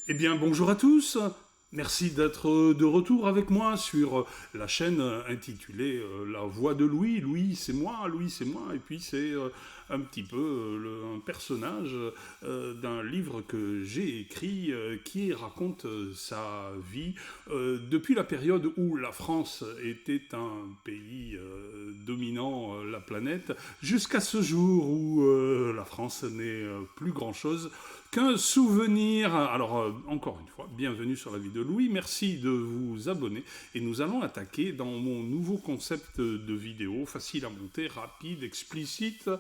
Eh bien, bonjour à tous. Merci d'être de retour avec moi sur la chaîne intitulée La Voix de Louis. Louis c'est moi, et puis c'est un petit peu un personnage d'un livre que j'ai écrit qui raconte sa vie depuis la période où la France était un pays dominant la planète jusqu'à ce jour où la France n'est plus grand-chose qu'un souvenir. Alors, encore une fois, bienvenue sur la vie de Louis. Merci de vous abonner. Et nous allons attaquer dans mon nouveau concept de vidéo, facile à monter, rapide, explicite,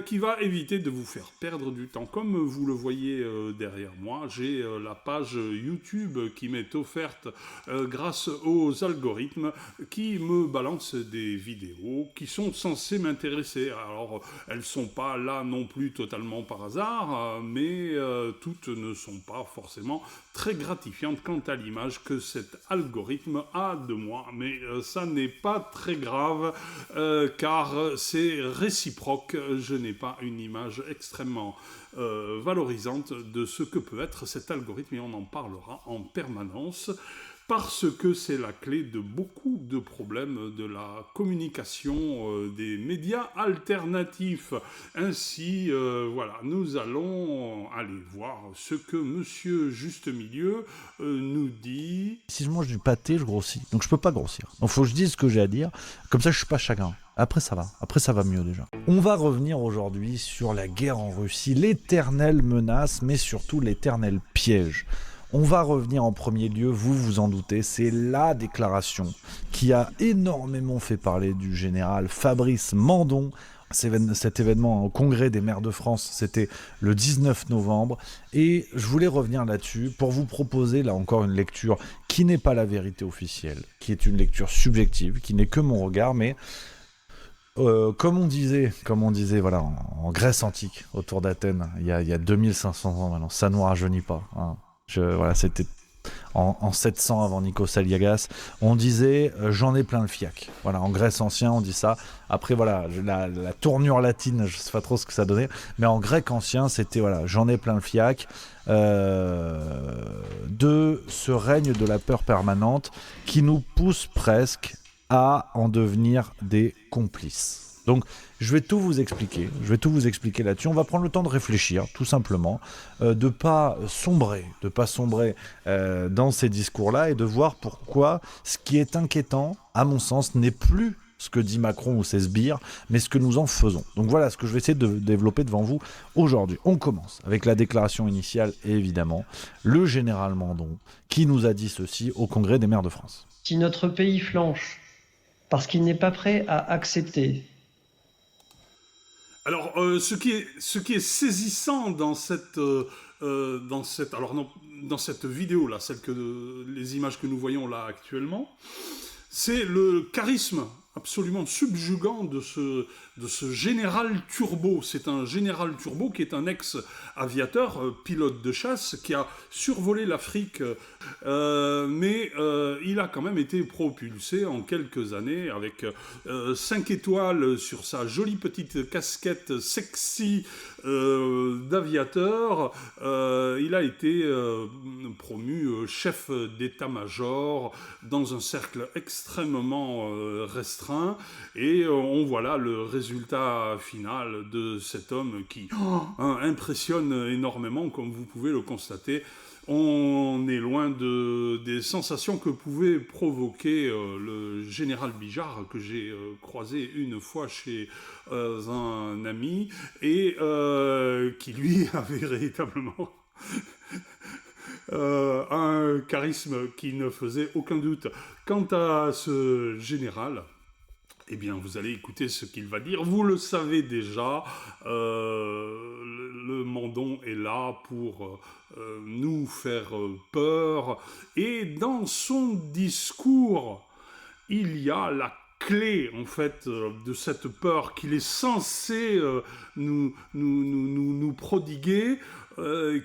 qui va éviter de vous faire perdre du temps. Comme vous le voyez derrière moi, j'ai la page YouTube qui m'est offerte grâce aux algorithmes qui me balancent des vidéos qui sont censées m'intéresser. Alors, elles ne sont pas là non plus totalement par hasard, mais toutes ne sont pas forcément très gratifiantes quant à l'image que cet algorithme a de moi. Mais ça n'est pas très grave, car c'est réciproque. Je n'ai pas une image extrêmement valorisante de ce que peut être cet algorithme, et on en parlera en permanence. Parce que c'est la clé de beaucoup de problèmes de la communication des médias alternatifs. Ainsi, voilà, nous allons aller voir ce que Monsieur Juste Milieu nous dit. Si je mange du pâté, je grossis. Donc je peux pas grossir. Donc faut que je dise ce que j'ai à dire. Comme ça, je suis pas chagrin. Après ça va. Après ça va mieux déjà. On va revenir aujourd'hui sur la guerre en Russie, l'éternelle menace, mais surtout l'éternel piège. On va revenir en premier lieu, vous vous en doutez, c'est la déclaration qui a énormément fait parler du général Fabrice Mandon. Cet événement au Congrès des maires de France, c'était le 19 novembre. Et je voulais revenir là-dessus pour vous proposer, là encore, une lecture qui n'est pas la vérité officielle, qui est une lecture subjective, qui n'est que mon regard, mais comme on disait voilà, en Grèce antique, autour d'Athènes, il y a 2500 ans maintenant, ça ne nous rajeunit pas. Hein. Voilà, c'était en 700 avant Nikos Aliagas, on disait j'en ai plein le fiac. Voilà, en Grèce ancien, on dit ça. Après, voilà, la tournure latine, je sais pas trop ce que ça donnait, mais en grec ancien, c'était voilà, j'en ai plein le fiac. De ce règne de la peur permanente qui nous pousse presque à en devenir des complices. Donc, je vais tout vous expliquer là-dessus. On va prendre le temps de réfléchir, tout simplement, de pas sombrer dans ces discours-là et de voir pourquoi ce qui est inquiétant, à mon sens, n'est plus ce que dit Macron ou ses sbires, mais ce que nous en faisons. Donc voilà ce que je vais essayer de développer devant vous aujourd'hui. On commence avec la déclaration initiale et évidemment le général Mandon qui nous a dit ceci au Congrès des maires de France. Si notre pays flanche parce qu'il n'est pas prêt à accepter. Alors, ce qui est saisissant dans cette vidéo là, les images que nous voyons là actuellement, c'est le charisme absolument subjugant de ce général Turbo. C'est un général Turbo qui est un ex-aviateur, pilote de chasse, qui a survolé l'Afrique, mais il a quand même été propulsé en quelques années avec 5 étoiles sur sa jolie petite casquette sexy d'aviateur. Il a été promu chef d'état-major dans un cercle extrêmement restreint, et on voit là le résultat final de cet homme qui impressionne énormément, comme vous pouvez le constater. On est loin des sensations que pouvait provoquer le général Bijard, que j'ai croisé une fois chez un ami, et qui lui avait véritablement un charisme qui ne faisait aucun doute. Quant à ce général, eh bien, vous allez écouter ce qu'il va dire. Vous le savez déjà, le Mandon est là pour nous faire peur. Et dans son discours, il y a la clé, en fait, de cette peur qu'il est censé nous prodiguer,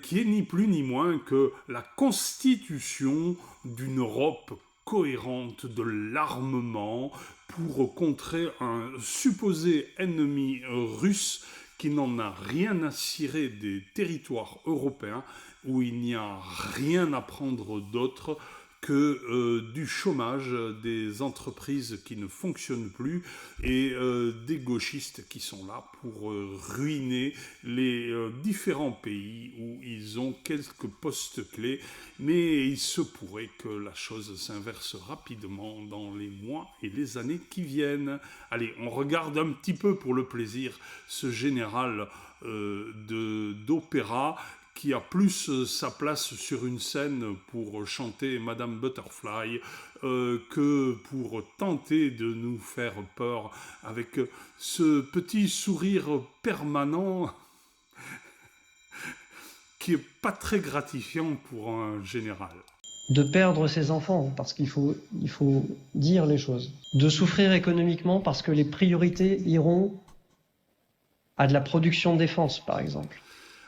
qui est ni plus ni moins que la constitution d'une Europe cohérente de l'armement pour contrer un supposé ennemi russe qui n'en a rien à cirer des territoires européens où il n'y a rien à prendre d'autre que du chômage, des entreprises qui ne fonctionnent plus et des gauchistes qui sont là pour ruiner les différents pays où ils ont quelques postes clés. Mais il se pourrait que la chose s'inverse rapidement dans les mois et les années qui viennent. Allez, on regarde un petit peu pour le plaisir ce général d'opéra qui a plus sa place sur une scène pour chanter Madame Butterfly que pour tenter de nous faire peur avec ce petit sourire permanent qui est pas très gratifiant pour un général. De perdre ses enfants, parce qu'il faut dire les choses. De souffrir économiquement parce que les priorités iront à de la production de défense, par exemple.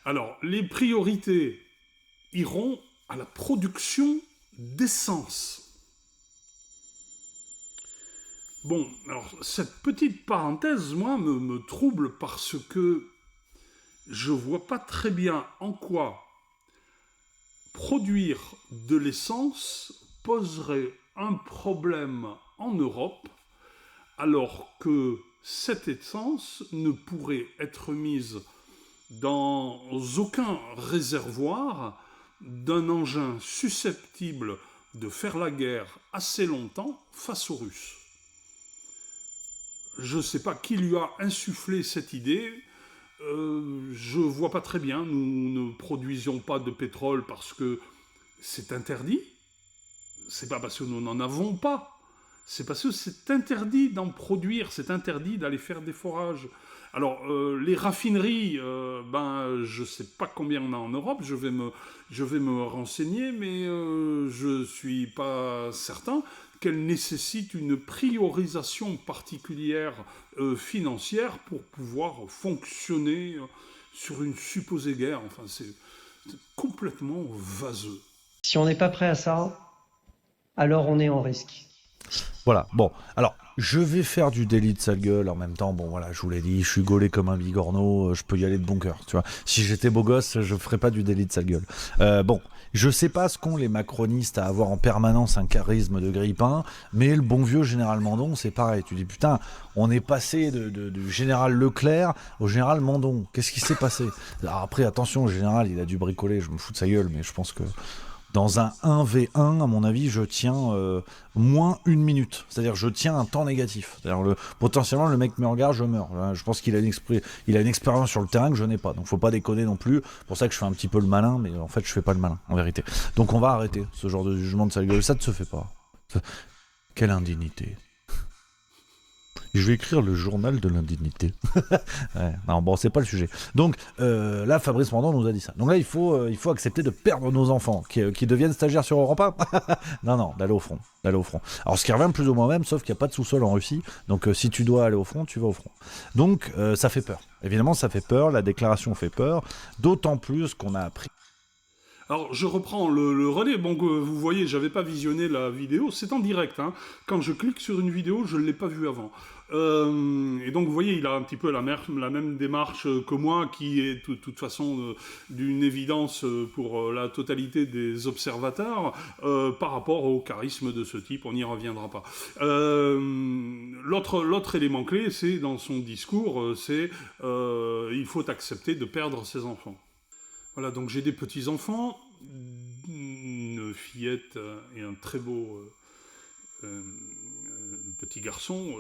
Alors, les priorités iront à la production d'essence. Bon, alors, cette petite parenthèse, moi, me trouble parce que je vois pas très bien en quoi produire de l'essence poserait un problème en Europe, alors que cette essence ne pourrait être mise dans aucun réservoir d'un engin susceptible de faire la guerre assez longtemps face aux Russes. Je ne sais pas qui lui a insufflé cette idée. Je ne vois pas très bien. Nous ne produisions pas de pétrole parce que c'est interdit. C'est pas parce que nous n'en avons pas. C'est parce que c'est interdit d'en produire. C'est interdit d'aller faire des forages. Alors, les raffineries, je ne sais pas combien on a en Europe, je vais me renseigner, mais je ne suis pas certain qu'elles nécessitent une priorisation particulière financière pour pouvoir fonctionner sur une supposée guerre. Enfin, c'est complètement vaseux. Si on n'est pas prêt à ça, alors on est en risque. Voilà, bon, alors, je vais faire du délit de sale gueule en même temps, bon voilà, je vous l'ai dit, je suis gaulé comme un bigorneau, je peux y aller de bon cœur, tu vois. Si j'étais beau gosse, je ferais pas du délit de sale gueule. Bon, je sais pas ce qu'ont les macronistes à avoir en permanence un charisme de grille-pain, mais le bon vieux général Mandon, c'est pareil, tu dis putain, on est passé du général Leclerc au général Mandon, qu'est-ce qui s'est passé? Alors après, attention, le général, il a dû bricoler, je me fous de sa gueule, mais je pense que... Dans un 1v1, à mon avis, je tiens moins 1 minute. C'est-à-dire, je tiens un temps négatif. C'est-à-dire, potentiellement, le mec me regarde, je meurs. Je pense qu'il a une expérience sur le terrain que je n'ai pas. Donc, faut pas déconner non plus. C'est pour ça que je fais un petit peu le malin, mais en fait, je fais pas le malin, en vérité. Donc, on va arrêter ce genre de jugement de sa gueule. Ça ne se fait pas. Quelle indignité. Je vais écrire le journal de l'indignité. Ouais, non, bon, c'est pas le sujet. Donc là, Fabrice Mandon nous a dit ça. Donc là, il faut accepter de perdre nos enfants, qui deviennent stagiaires sur Europe 1. Non, d'aller au front. Alors, ce qui revient plus ou moins même, sauf qu'il n'y a pas de sous-sol en Russie. Donc, si tu dois aller au front, tu vas au front. Donc, ça fait peur. Évidemment, ça fait peur. La déclaration fait peur. D'autant plus qu'on a appris. Alors, je reprends le relais. Bon, vous voyez, j'avais pas visionné la vidéo. C'est en direct. Hein. Quand je clique sur une vidéo, je ne l'ai pas vue avant. Et donc, vous voyez, il a un petit peu la même démarche que moi, qui est de toute façon d'une évidence pour la totalité des observateurs par rapport au charisme de ce type. On n'y reviendra pas. L'autre élément clé, c'est dans son discours, il faut accepter de perdre ses enfants. Voilà, donc j'ai des petits-enfants, une fillette et un très beau petit garçon,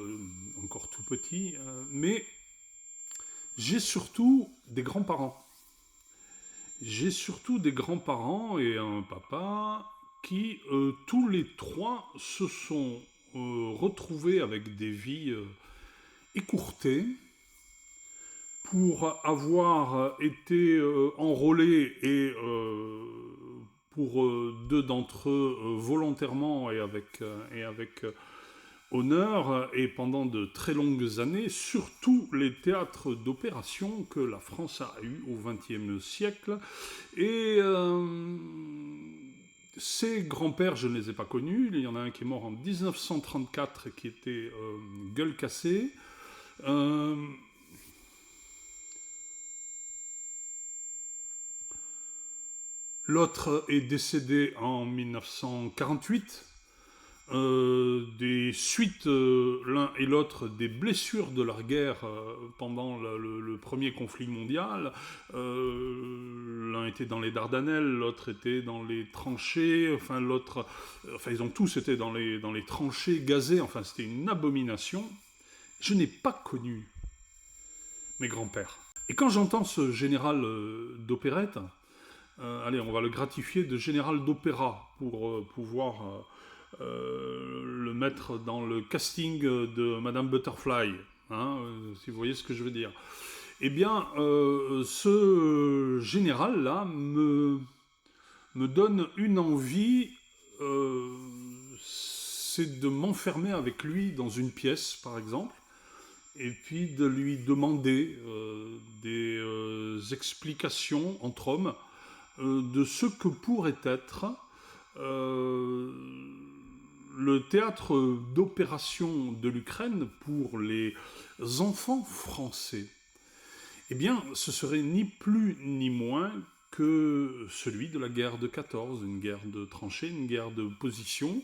encore tout petit, mais j'ai surtout des grands-parents. J'ai surtout des grands-parents et un papa qui, tous les trois, se sont retrouvés avec des vies écourtées, pour avoir été enrôlés et pour deux d'entre eux volontairement et avec honneur et pendant de très longues années sur tous les théâtres d'opération que la France a eu au XXe siècle. Et ces grands-pères, je ne les ai pas connus. Il y en a un qui est mort en 1934 qui était gueule cassée. L'autre est décédé en 1948. Des suites, l'un et l'autre, des blessures de leur guerre pendant le premier conflit mondial. L'un était dans les Dardanelles, l'autre était dans les tranchées, ils ont tous été dans les tranchées gazées, c'était une abomination. Je n'ai pas connu mes grands-pères. Et quand j'entends ce général d'opérette, allez, on va le gratifier de général d'opéra pour pouvoir le mettre dans le casting de Madame Butterfly, si vous voyez ce que je veux dire. Eh bien, ce général-là me donne une envie, c'est de m'enfermer avec lui dans une pièce, par exemple, et puis de lui demander des explications entre hommes de ce que pourrait être le théâtre d'opération de l'Ukraine pour les enfants français. Eh bien, ce serait ni plus ni moins que celui de la guerre de 14, une guerre de tranchées, une guerre de position,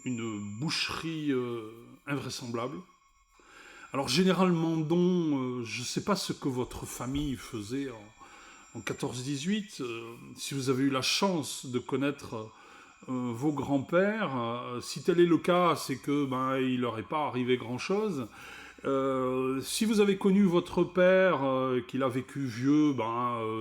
une boucherie invraisemblable. Alors, Général Mandon, je ne sais pas ce que votre famille faisait en 14-18. Si vous avez eu la chance de connaître vos grands-pères, si tel est le cas, c'est que il leur est pas arrivé grand-chose. Si vous avez connu votre père, qu'il a vécu vieux,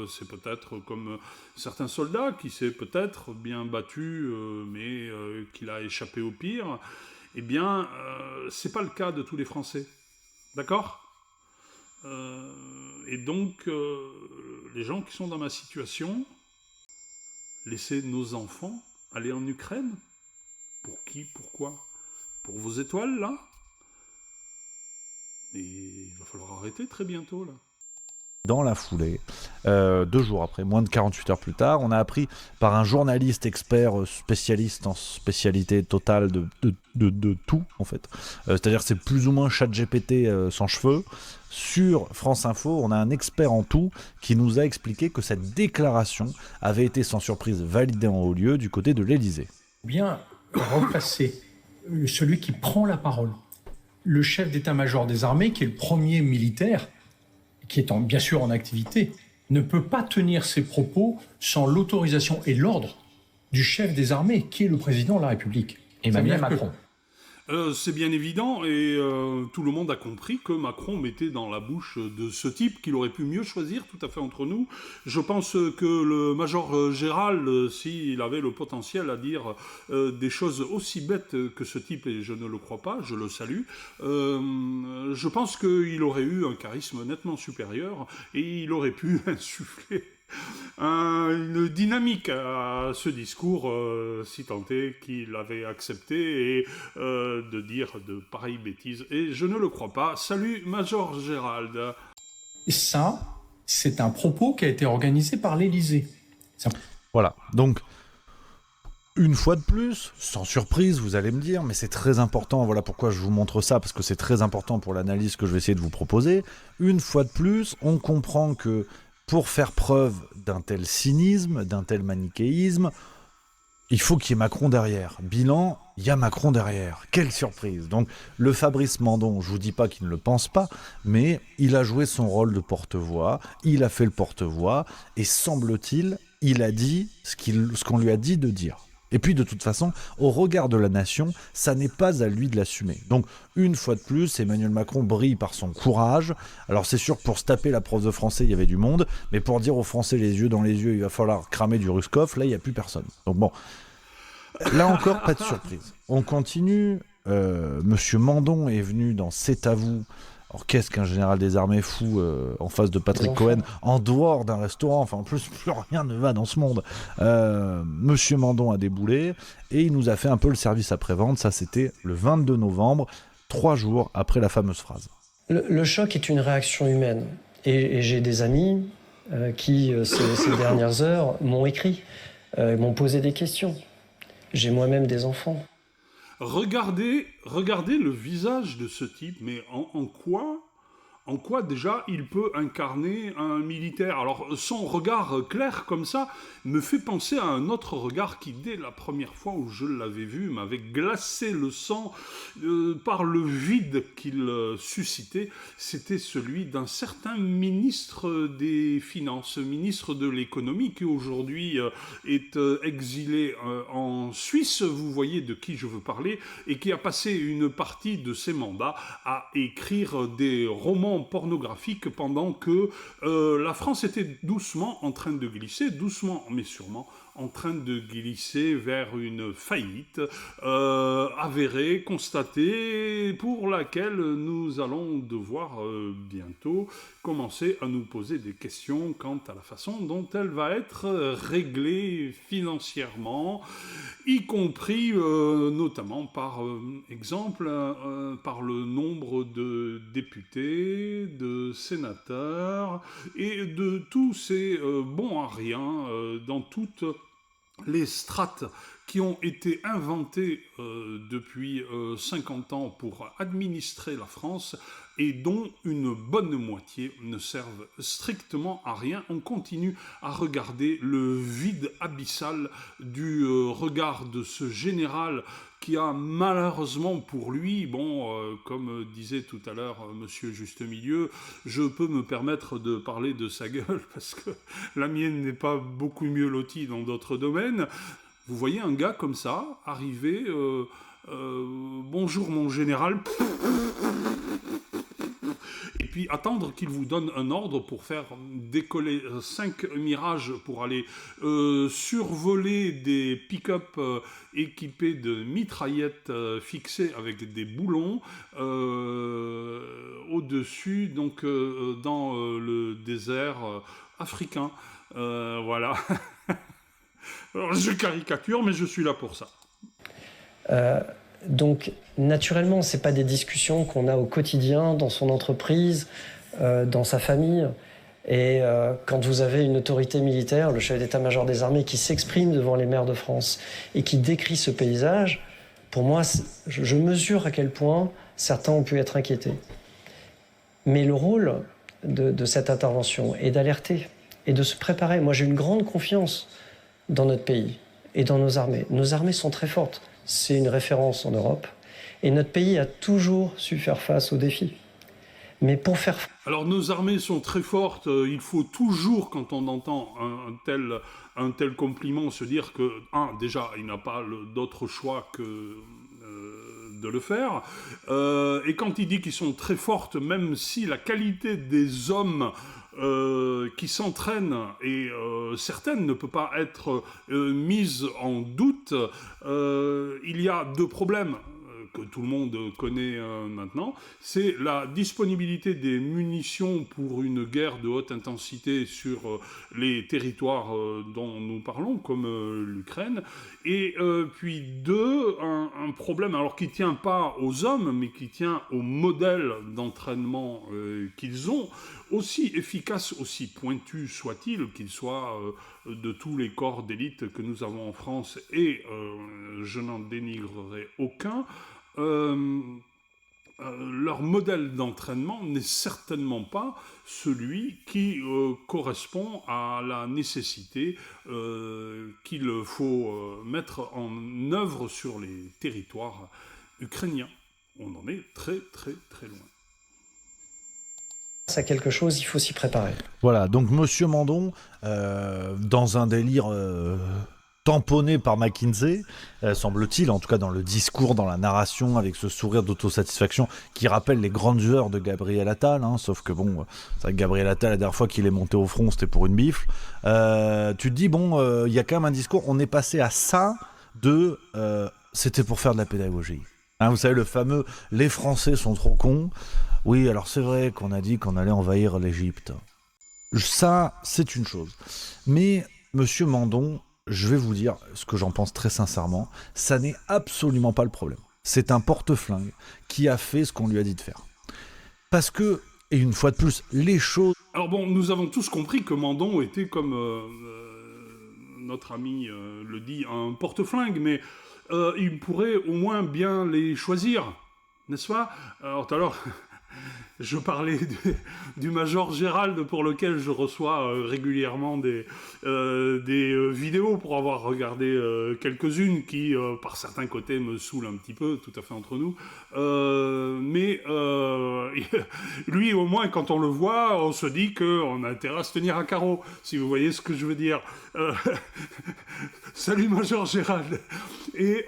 c'est peut-être comme certains soldats qui s'est peut-être bien battu, mais qu'il a échappé au pire. Eh bien, c'est pas le cas de tous les Français. D'accord ? Et donc, les gens qui sont dans ma situation, laisser nos enfants aller en Ukraine ? Pour qui ? Pourquoi ? Pour vos étoiles, là ? Mais il va falloir arrêter très bientôt, là. Dans la foulée, 2 jours après, moins de 48 heures plus tard, on a appris par un journaliste expert spécialiste en spécialité totale de tout, en fait. C'est-à-dire que c'est plus ou moins ChatGPT sans cheveux. Sur France Info, on a un expert en tout qui nous a expliqué que cette déclaration avait été sans surprise validée en haut lieu du côté de l'Élysée. Bien replacer celui qui prend la parole, le chef d'état-major des armées, qui est le premier militaire, qui est bien sûr en activité, ne peut pas tenir ses propos sans l'autorisation et l'ordre du chef des armées, qui est le président de la République, Emmanuel Macron. C'est bien évident, et tout le monde a compris que Macron mettait dans la bouche de ce type qu'il aurait pu mieux choisir, tout à fait entre nous. Je pense que le major Gérald, s'il avait le potentiel à dire des choses aussi bêtes que ce type, et je ne le crois pas, je le salue, je pense qu'il aurait eu un charisme nettement supérieur, et il aurait pu insuffler une dynamique à ce discours, si tant est qu'il avait accepté, et de dire de pareilles bêtises. Et je ne le crois pas. Salut, Major Gérald. Et ça, c'est un propos qui a été organisé par l'Élysée. Voilà, donc une fois de plus, sans surprise, vous allez me dire, mais c'est très important, voilà pourquoi je vous montre ça, parce que c'est très important pour l'analyse que je vais essayer de vous proposer. Une fois de plus, on comprend que pour faire preuve d'un tel cynisme, d'un tel manichéisme, il faut qu'il y ait Macron derrière. Bilan, il y a Macron derrière. Quelle surprise. Donc le Fabrice Mandon, je vous dis pas qu'il ne le pense pas, mais il a joué son rôle de porte-voix, il a fait le porte-voix, et semble-t-il, il a dit ce qu'on lui a dit de dire. Et puis de toute façon, au regard de la nation, ça n'est pas à lui de l'assumer. Donc une fois de plus, Emmanuel Macron brille par son courage. Alors c'est sûr que pour se taper la prof de français, il y avait du monde, mais pour dire aux Français les yeux dans les yeux, il va falloir cramer du Ruskov, là il n'y a plus personne. Donc bon, là encore, pas de surprise. On continue, Monsieur Mandon est venu dans C'est à vous. Alors qu'est-ce qu'un général des armées fou en face de Patrick Cohen, en dehors d'un restaurant, enfin en plus plus rien ne va dans ce monde. Monsieur Mandon a déboulé et il nous a fait un peu le service après-vente, ça c'était le 22 novembre, 3 jours après la fameuse phrase. Le choc est une réaction humaine et j'ai des amis qui ces dernières heures m'ont écrit, m'ont posé des questions. J'ai moi-même des enfants. Regardez le visage de ce type, mais en en quoi déjà il peut incarner un militaire. Alors son regard clair comme ça me fait penser à un autre regard qui, dès la première fois où je l'avais vu, m'avait glacé le sang par le vide qu'il suscitait. C'était celui d'un certain ministre des Finances, ministre de l'économie, qui aujourd'hui est exilé en Suisse, vous voyez de qui je veux parler, et qui a passé une partie de ses mandats à écrire des romans pornographiques pendant que la France était doucement en train de glisser, doucement mais sûrement, en train de glisser vers une faillite avérée, constatée, pour laquelle nous allons devoir bientôt commencer à nous poser des questions quant à la façon dont elle va être réglée financièrement, y compris notamment par exemple par le nombre de députés, de sénateurs et de tous ces bons à rien dans toutes les strates qui ont été inventées depuis 50 ans pour administrer la France et dont une bonne moitié ne servent strictement à rien. On continue à regarder le vide abyssal du regard de ce général qui a malheureusement pour lui, comme disait tout à l'heure Monsieur Juste-Milieu, je peux me permettre de parler de sa gueule parce que la mienne n'est pas beaucoup mieux lotie dans d'autres domaines. Vous voyez un gars comme ça arriver, bonjour mon général, et puis attendre qu'il vous donne un ordre pour faire décoller 5 Mirages pour aller survoler des pick-up équipés de mitraillettes fixées avec des boulons au-dessus, donc dans le désert africain. Voilà. Alors, je caricature, mais je suis là pour ça. Donc, naturellement, ce n'est pas des discussions qu'on a au quotidien, dans son entreprise, dans sa famille. Et quand vous avez une autorité militaire, le chef d'état-major des armées, qui s'exprime devant les maires de France et qui décrit ce paysage, pour moi, je mesure à quel point certains ont pu être inquiétés. Mais le rôle de cette intervention est d'alerter et de se préparer. Moi, j'ai une grande confiance dans notre pays et dans nos armées. Nos armées sont très fortes. C'est une référence en Europe. Et notre pays a toujours su faire face aux défis. Mais pour faire... Alors, nos armées sont très fortes. Il faut toujours, quand on entend un tel compliment, se dire que, déjà, il n'a pas d'autre choix que de le faire. Et quand il dit qu'ils sont très fortes, même si la qualité des hommes qui s'entraînent, et certaines ne peut pas être mise en doute, il y a 2 problèmes que tout le monde connaît maintenant, c'est la disponibilité des munitions pour une guerre de haute intensité sur les territoires dont nous parlons, comme l'Ukraine, et puis 2, un problème alors qui ne tient pas aux hommes, mais qui tient au modèle d'entraînement qu'ils ont, aussi efficace, aussi pointu soit-il, qu'il soit de tous les corps d'élite que nous avons en France, et je n'en dénigrerai aucun, leur modèle d'entraînement n'est certainement pas celui qui correspond à la nécessité qu'il faut mettre en œuvre sur les territoires ukrainiens. On en est très très très loin. À quelque chose, il faut s'y préparer. Voilà, donc Monsieur Mandon, dans un délire tamponné par McKinsey, semble-t-il, en tout cas dans le discours, dans la narration, avec ce sourire d'autosatisfaction qui rappelle les grandes heures de Gabriel Attal, sauf que bon, c'est vrai que Gabriel Attal, la dernière fois qu'il est monté au front, c'était pour une bifle. Tu te dis, il y a quand même un discours, on est passé à ça de c'était pour faire de la pédagogie. Vous savez, le fameux « les Français sont trop cons ». Oui, alors c'est vrai qu'on a dit qu'on allait envahir l'Égypte. Ça, c'est une chose. Mais, Monsieur Mandon, je vais vous dire ce que j'en pense très sincèrement, ça n'est absolument pas le problème. C'est un porte-flingue qui a fait ce qu'on lui a dit de faire. Parce que, et une fois de plus, les choses... Alors bon, nous avons tous compris que Mandon était, comme notre ami le dit, un porte-flingue, mais il pourrait au moins bien les choisir, n'est-ce pas ? Alors tout à l'heure... je parlais du Major Gérald pour lequel je reçois régulièrement des vidéos pour avoir regardé quelques-unes qui, par certains côtés, me saoulent un petit peu, tout à fait entre nous. Mais lui, au moins, quand on le voit, on se dit qu'on a intérêt à se tenir à carreau, si vous voyez ce que je veux dire. Salut Major Gérald. Et...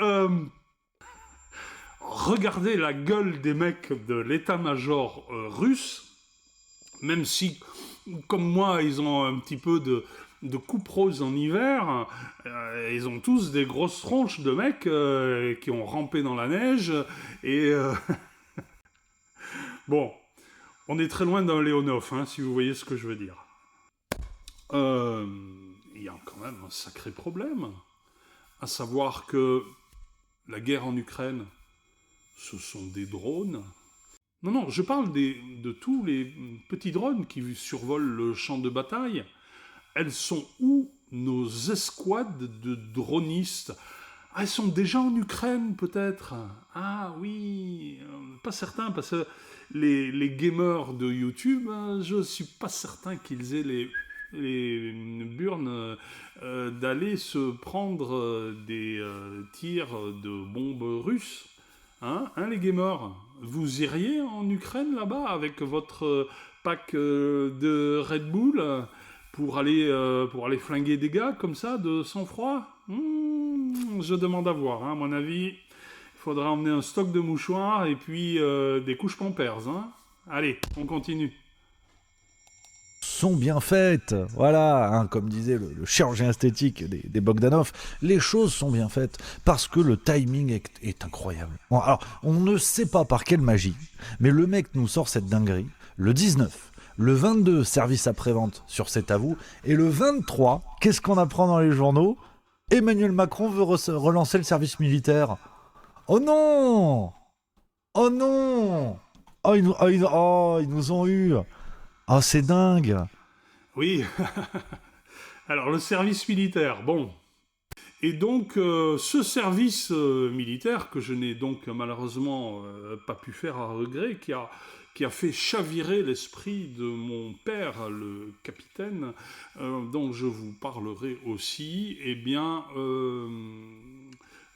regardez la gueule des mecs de l'état-major russe, même si, comme moi, ils ont un petit peu de coupe rose en hiver, ils ont tous des grosses tronches de mecs qui ont rampé dans la neige, et... Bon, on est très loin d'un Léonov, hein, si vous voyez ce que je veux dire. Il y a quand même un sacré problème, à savoir que la guerre en Ukraine, ce sont des drones. Non, je parle de tous les petits drones qui survolent le champ de bataille. Elles sont où, nos escouades de dronistes? Ah, elles sont déjà en Ukraine, peut-être. Ah oui, pas certain, parce que les gamers de YouTube, je suis pas certain qu'ils aient les burnes d'aller se prendre des tirs de bombes russes. Hein, les gamers, vous iriez en Ukraine là-bas avec votre pack de Red Bull pour aller flinguer des gars comme ça de sang-froid? Je demande à voir. Hein. À mon avis, il faudra emmener un stock de mouchoirs et puis des couches Pampers. Hein. Allez, on continue. Sont bien faites, voilà, hein, comme disait le chirurgien esthétique des Bogdanov, les choses sont bien faites parce que le timing est incroyable. Bon, alors, on ne sait pas par quelle magie, mais le mec nous sort cette dinguerie, le 19, le 22, service après-vente sur C'est à vous, et le 23, qu'est-ce qu'on apprend dans les journaux? Emmanuel Macron veut relancer le service militaire. Oh non! Oh non! Ils nous ont eu. Oh, c'est dingue! Oui, alors le service militaire, bon. Et donc, ce service militaire, que je n'ai donc malheureusement pas pu faire à regret, qui a fait chavirer l'esprit de mon père, le capitaine, dont je vous parlerai aussi, eh bien,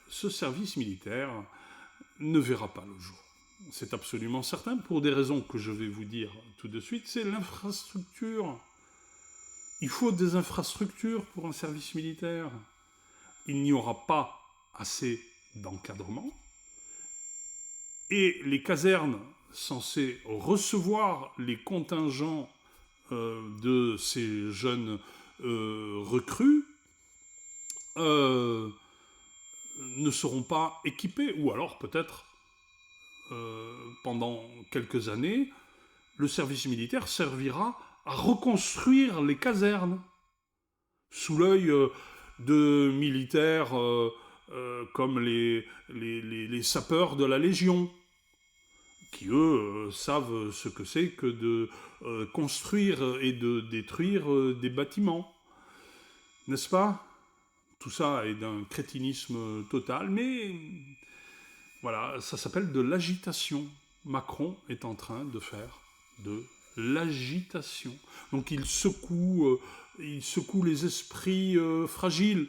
ce service militaire ne verra pas le jour. C'est absolument certain, pour des raisons que je vais vous dire tout de suite, c'est l'infrastructure. Il faut des infrastructures pour un service militaire. Il n'y aura pas assez d'encadrement. Et les casernes censées recevoir les contingents de ces jeunes recrues ne seront pas équipées, ou alors peut-être pendant quelques années, le service militaire servira à reconstruire les casernes sous l'œil de militaires comme les sapeurs de la Légion, qui eux savent ce que c'est que de construire et de détruire des bâtiments. N'est-ce pas? Tout ça est d'un crétinisme total, mais voilà, ça s'appelle de l'agitation. Macron est en train de faire de l'agitation. Donc il secoue les esprits fragiles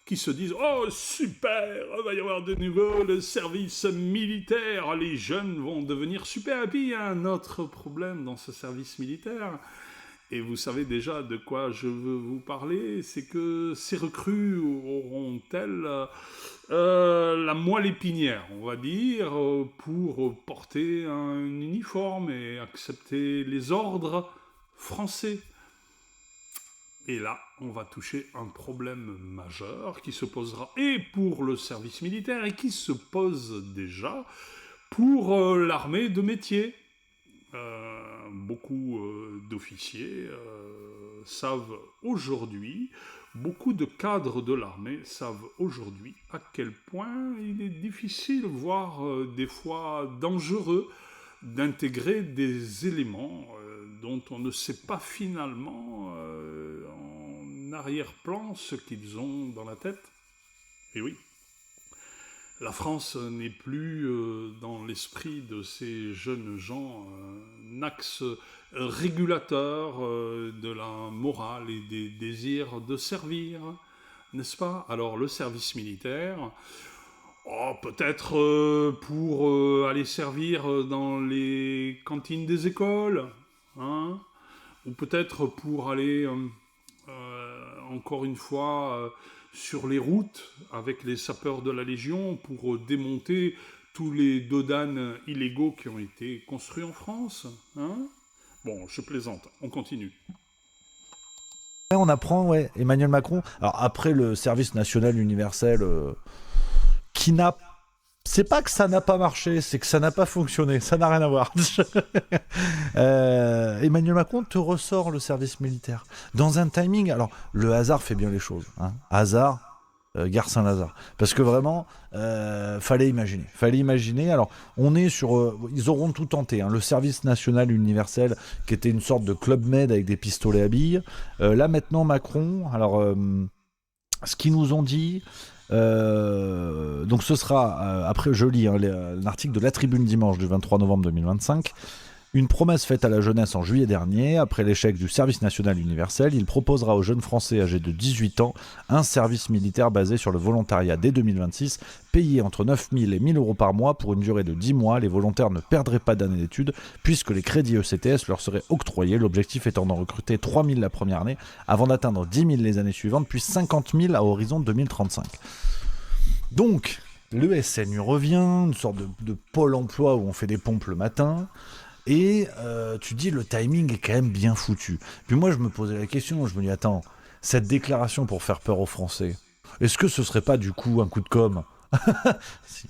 qui se disent « Oh, super, il va y avoir de nouveau le service militaire, les jeunes vont devenir super. » Et puis il y a un autre problème dans ce service militaire, et vous savez déjà de quoi je veux vous parler, c'est que ces recrues auront-elles la moelle épinière, on va dire, pour porter un uniforme et accepter les ordres français. Et là, on va toucher un problème majeur qui se posera et pour le service militaire et qui se pose déjà pour l'armée de métier. Beaucoup d'officiers savent aujourd'hui, beaucoup de cadres de l'armée savent aujourd'hui à quel point il est difficile, voire des fois dangereux, d'intégrer des éléments dont on ne sait pas finalement en arrière-plan ce qu'ils ont dans la tête. Et oui, La France n'est plus dans l'esprit de ces jeunes gens un axe régulateur de la morale et des désirs de servir, n'est-ce pas? Alors le service militaire, peut-être pour aller servir dans les cantines des écoles, hein, ou peut-être pour aller, encore une fois, sur les routes avec les sapeurs de la Légion pour démonter tous les dodanes illégaux qui ont été construits en France. Hein? Bon, je plaisante, on continue. On apprend, Emmanuel Macron, alors après le service national universel, qui n'a... C'est pas que ça n'a pas marché, c'est que ça n'a pas fonctionné, ça n'a rien à voir. Emmanuel Macron te ressort le service militaire. Dans un timing, alors le hasard fait bien les choses. Hein. Hasard, gare Saint-Lazare. Parce que vraiment, fallait imaginer. Alors, on est sur... ils auront tout tenté. Hein. Le service national universel, qui était une sorte de Club Med avec des pistolets à billes. Là, maintenant, Macron, alors, ce qu'ils nous ont dit... donc ce sera, après je lis l'article de La Tribune dimanche du 23 novembre 2025, une promesse faite à la jeunesse en juillet dernier, après l'échec du service national universel, il proposera aux jeunes Français âgés de 18 ans un service militaire basé sur le volontariat dès 2026, payé entre 9 000 et 1 000 euros par mois pour une durée de 10 mois. Les volontaires ne perdraient pas d'année d'études puisque les crédits ECTS leur seraient octroyés, l'objectif étant d'en recruter 3 000 la première année avant d'atteindre 10 000 les années suivantes, puis 50 000 à horizon 2035. Donc, le SNU revient, une sorte de pôle emploi où on fait des pompes le matin, et tu dis le timing est quand même bien foutu. Puis moi je me posais la question, je me dis attends, cette déclaration pour faire peur aux Français, est-ce que ce serait pas du coup un coup de com'? Si.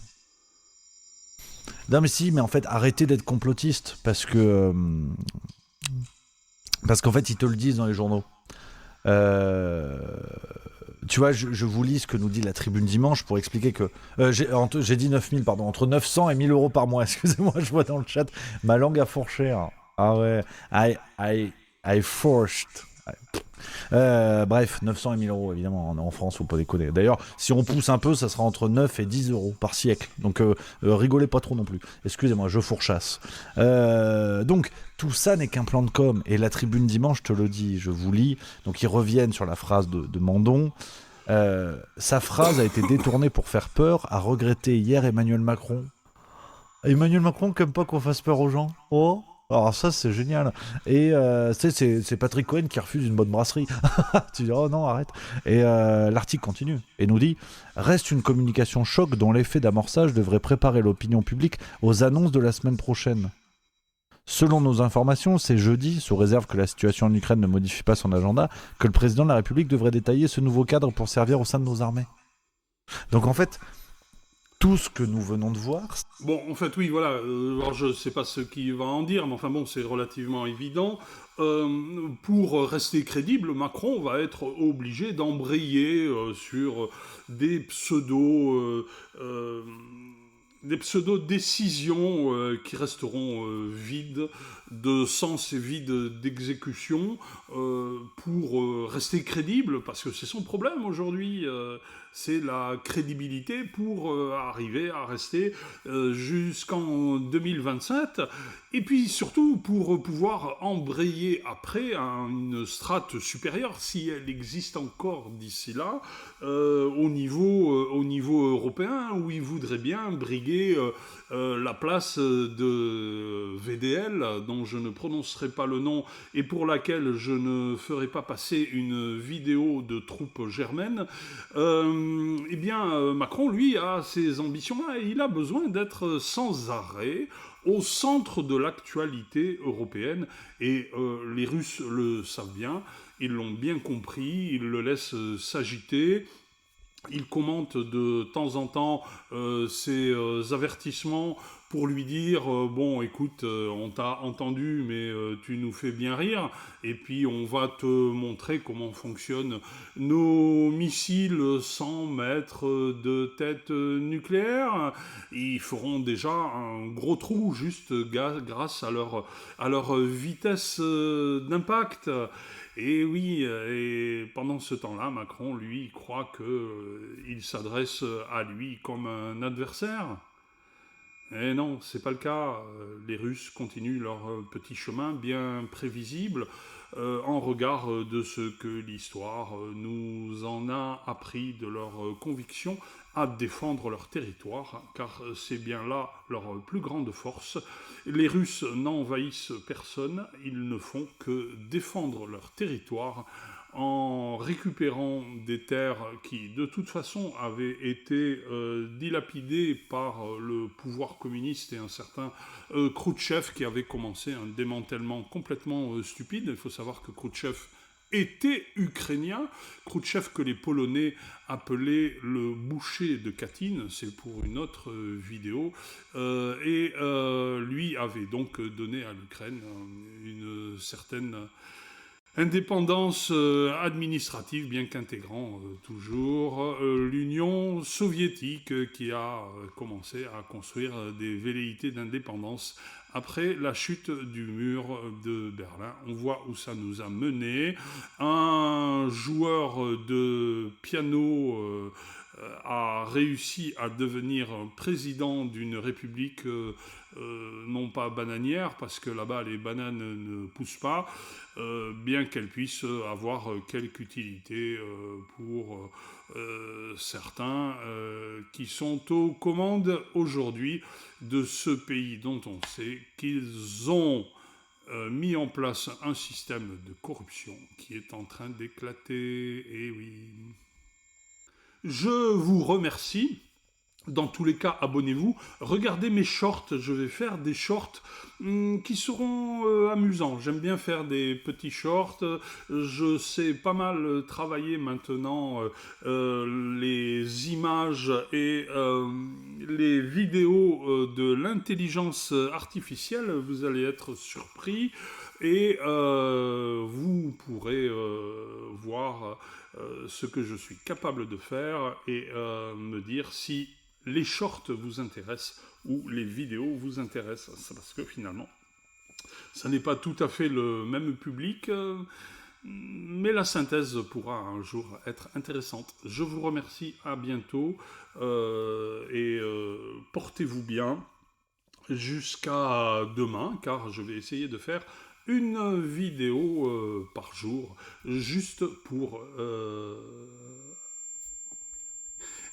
Non mais si, mais en fait arrêtez d'être complotiste, parce qu'en fait ils te le disent dans les journaux. Tu vois, je vous lis ce que nous dit la Tribune dimanche pour expliquer que... j'ai dit 9 000, pardon, entre 900 et 1 000 euros par mois. Excusez-moi, je vois dans le chat, ma langue a fourché. Hein. Ah ouais, I forced. Bref, 900 et 1 000 euros, évidemment, en France, faut pas déconner. D'ailleurs, si on pousse un peu, ça sera entre 9 et 10 euros par siècle. Donc, rigolez pas trop non plus. Excusez-moi, je fourchasse. Donc, tout ça n'est qu'un plan de com'. Et la Tribune dimanche te le dit, je vous lis. Donc, ils reviennent sur la phrase de Mandon. Sa phrase a été détournée pour faire peur, a regretté hier Emmanuel Macron. Emmanuel Macron qui aime pas qu'on fasse peur aux gens. Oh, alors ça c'est génial. Et c'est Patrick Cohen qui refuse une bonne brasserie. Tu dis oh non arrête. Et l'article continue et nous dit reste une communication choc dont l'effet d'amorçage devrait préparer l'opinion publique aux annonces de la semaine prochaine. Selon nos informations, c'est jeudi, sous réserve que la situation en Ukraine ne modifie pas son agenda, que le président de la République devrait détailler ce nouveau cadre pour servir au sein de nos armées. Donc en fait, tout ce que nous venons de voir... Bon, en fait, oui, voilà. Alors, je ne sais pas ce qu'il va en dire, mais enfin bon, c'est relativement évident. Pour rester crédible, Macron va être obligé d'embrayer sur des pseudo-décisions qui resteront vides de sens et vides d'exécution pour rester crédible, parce que c'est son problème aujourd'hui, c'est la crédibilité pour arriver à rester jusqu'en 2027, et puis surtout pour pouvoir embrayer après une strate supérieure, si elle existe encore d'ici là, au niveau européen, où il voudrait bien briguer la place de VDL, dont je ne prononcerai pas le nom et pour laquelle je ne ferai pas passer une vidéo de troupes germaines. Eh bien, Macron, lui, a ces ambitions-là et il a besoin d'être sans arrêt au centre de l'actualité européenne. Et les Russes le savent bien, ils l'ont bien compris, ils le laissent s'agiter. Il commente de temps en temps ses avertissements pour lui dire bon, écoute, on t'a entendu, mais tu nous fais bien rire, et puis on va te montrer comment fonctionnent nos missiles sans mettre de tête nucléaire. Ils feront déjà un gros trou juste grâce à leur vitesse d'impact. Et oui, et pendant ce temps-là, Macron, lui, croit qu'il s'adresse à lui comme un adversaire. Et non, c'est pas le cas. Les Russes continuent leur petit chemin bien prévisible en regard de ce que l'histoire nous en a appris de leur conviction à défendre leur territoire, car c'est bien là leur plus grande force. Les Russes n'envahissent personne, ils ne font que défendre leur territoire en récupérant des terres qui, de toute façon, avaient été dilapidées par le pouvoir communiste et un certain Khrouchtchev qui avait commencé un démantèlement complètement stupide. Il faut savoir que Khrouchtchev était ukrainien, Khrouchtchev que les Polonais appelaient le boucher de Katyn, c'est pour une autre vidéo, et lui avait donc donné à l'Ukraine une certaine indépendance administrative, bien qu'intégrant toujours l'Union soviétique qui a commencé à construire des velléités d'indépendance après la chute du mur de Berlin. On voit où ça nous a mené. Un joueur de piano a réussi à devenir président d'une république non pas bananière, parce que là-bas les bananes ne poussent pas, bien qu'elles puissent avoir quelque utilité pour certains qui sont aux commandes aujourd'hui de ce pays dont on sait qu'ils ont mis en place un système de corruption qui est en train d'éclater. Et oui. Je vous remercie. Dans tous les cas, abonnez-vous. Regardez mes shorts. Je vais faire des shorts qui seront amusants. J'aime bien faire des petits shorts. Je sais pas mal travailler maintenant les images et les vidéos de l'intelligence artificielle. Vous allez être surpris. Et vous pourrez voir ce que je suis capable de faire et me dire si les shorts vous intéressent ou les vidéos vous intéressent. C'est parce que finalement, ça n'est pas tout à fait le même public, mais la synthèse pourra un jour être intéressante. Je vous remercie, à bientôt, et portez-vous bien jusqu'à demain, car je vais essayer de faire une vidéo par jour, juste pour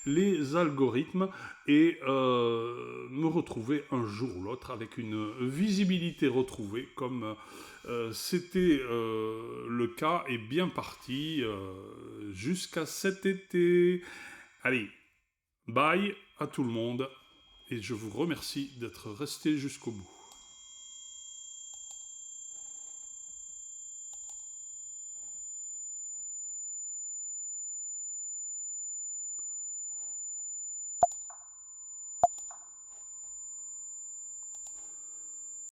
les algorithmes et me retrouver un jour ou l'autre avec une visibilité retrouvée comme c'était le cas et bien parti jusqu'à cet été. Allez, bye à tout le monde et je vous remercie d'être resté jusqu'au bout.